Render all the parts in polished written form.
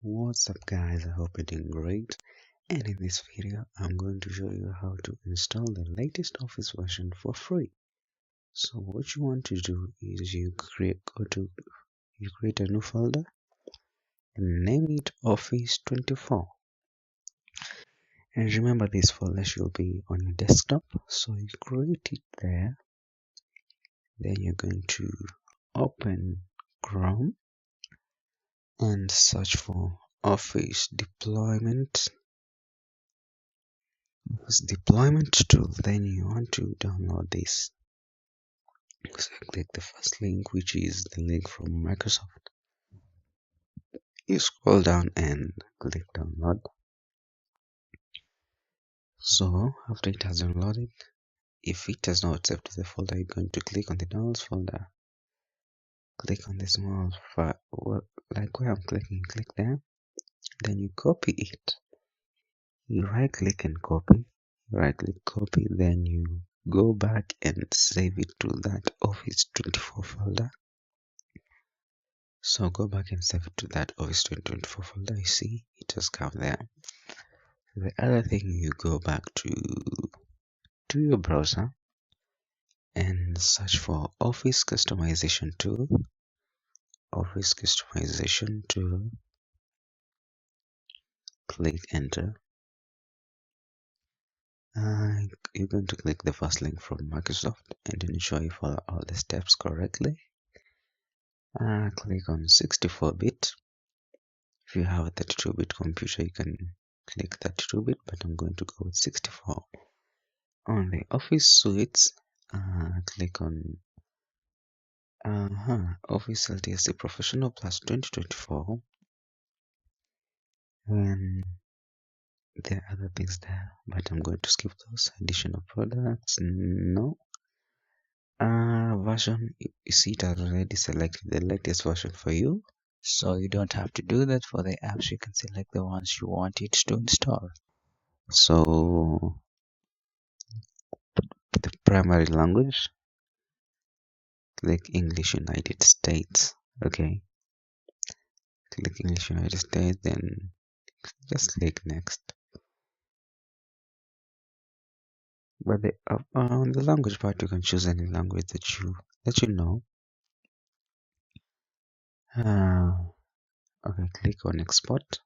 What's up guys, I hope you're doing great, and in this video I'm going to show you how to install the latest Office version for free. So what you want to do is you create a new folder and name it Office 24, and remember this folder should be on your desktop, so you create it there. Then you're going to open Chrome and search for Office deployment tool. Then you want to download this. So click the first link, which is the link from Microsoft. You scroll down and click download. So after it has downloaded, if it has not saved to the folder, you're going to click on the downloads folder. Click on the small file, like where I'm clicking, click there. Then you copy it. You right click and copy. Right click, copy. Then you go back and save it to that Office 24 folder. So go back and save it to that Office 2024 folder. You see it has come there. The other thing, you go back to your browser and search for Office Customization Tool. Office Customization Tool. Click enter. You're going to click the first link from Microsoft and ensure you follow all the steps correctly. Click on 64-bit. If you have a 32-bit computer, you can click 32-bit, but I'm going to go with 64. On the Office suites, click on Office LTSC Professional Plus 2024, and there are other things there, but I'm going to skip those. Additional products, no. Version, you see it has already selected the latest version for you, so you don't have to do that. For the apps, you can select the ones you want it to install. So the primary language, click English United States. Okay, click English United States, then just click next. But on the language part, you can choose any language that you know. Okay, click on export,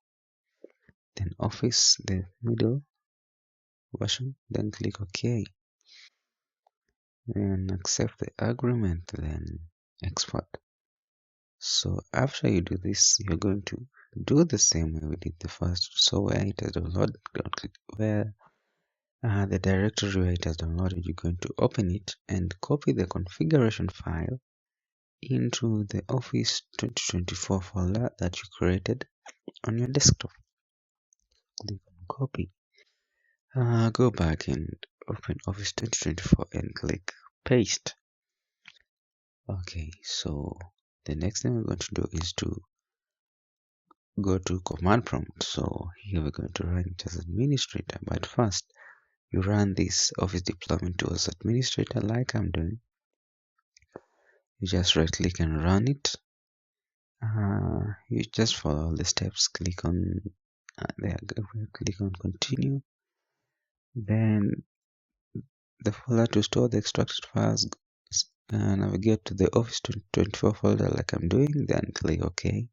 then Office, the middle version, then click OK, and accept the agreement, then export. So after you do this, you're going to do the same way we did the first. So where it has downloaded, where the directory where it has downloaded, you're going to open it and copy the configuration file into the Office 2024 folder that you created on your desktop. Click on copy. Go back and open Office 2024 and click paste. Okay, so the next thing we're going to do is to go to command prompt. So here we're going to run it as administrator, but first you run this Office deployment tool as administrator like I'm doing. You just right click and run it. You just follow all the steps. Click on there, click on continue. Then the folder to store the extracted files, navigate to the Office 2024 folder like I'm doing, then click OK.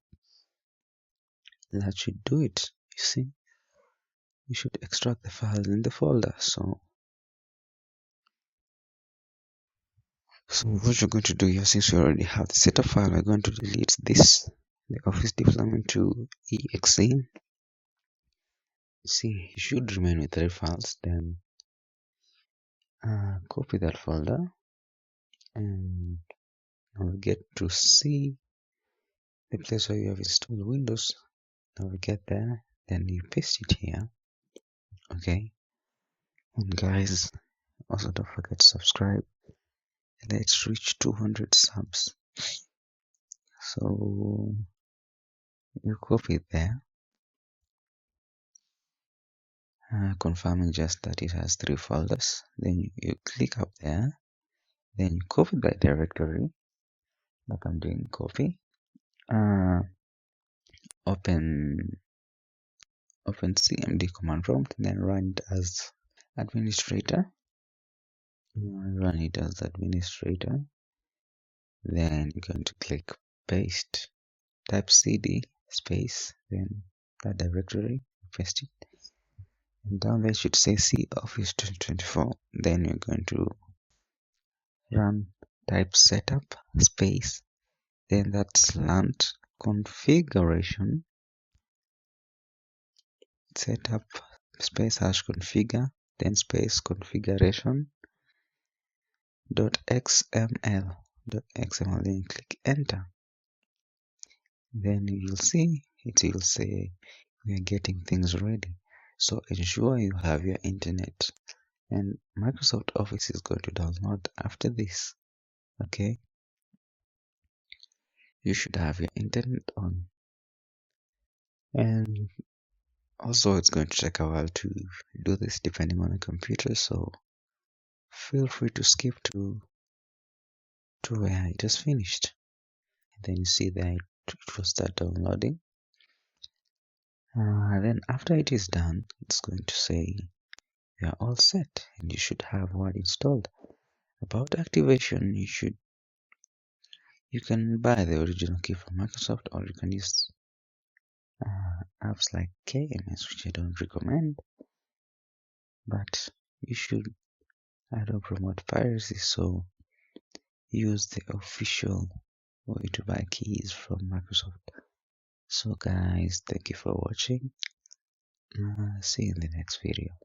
That should do it. You see, you should extract the files in the folder. So what you're going to do here, since you already have the setup file, we're going to delete this, the Office deployment to exe. See, you should remain with 3 files. Then copy that folder and now we get to see the place where you have installed Windows. Now we get there, then you paste it here. Okay, and guys, also don't forget to subscribe. Let's reach 200 subs. So you copy it there, confirming just that it has 3 folders. Then you click up there, then you copy that directory like I'm doing, copy. open cmd command prompt, and then run it as administrator. Run it as administrator. Then you're going to click paste. Type cd space, then that directory, paste it, and down there it should say C Office 2024. Then you're going to run, type setup space, then that slant configuration, setup space hash configure, then space configuration .xml, then click enter. Then you'll see it will say we are getting things ready. So ensure you have your internet, and Microsoft Office is going to download after this. Okay, you should have your internet on, and also it's going to take a while to do this depending on the computer, so feel free to skip to where it is finished. And then you see that it will start downloading. Then after it is done, it's going to say you are all set and you should have Word installed. About activation, you can buy the original key from Microsoft, or you can use apps like KMS, which I don't recommend, but I don't promote piracy, so use the official way to buy keys from Microsoft. So guys, thank you for watching. See you in the next video.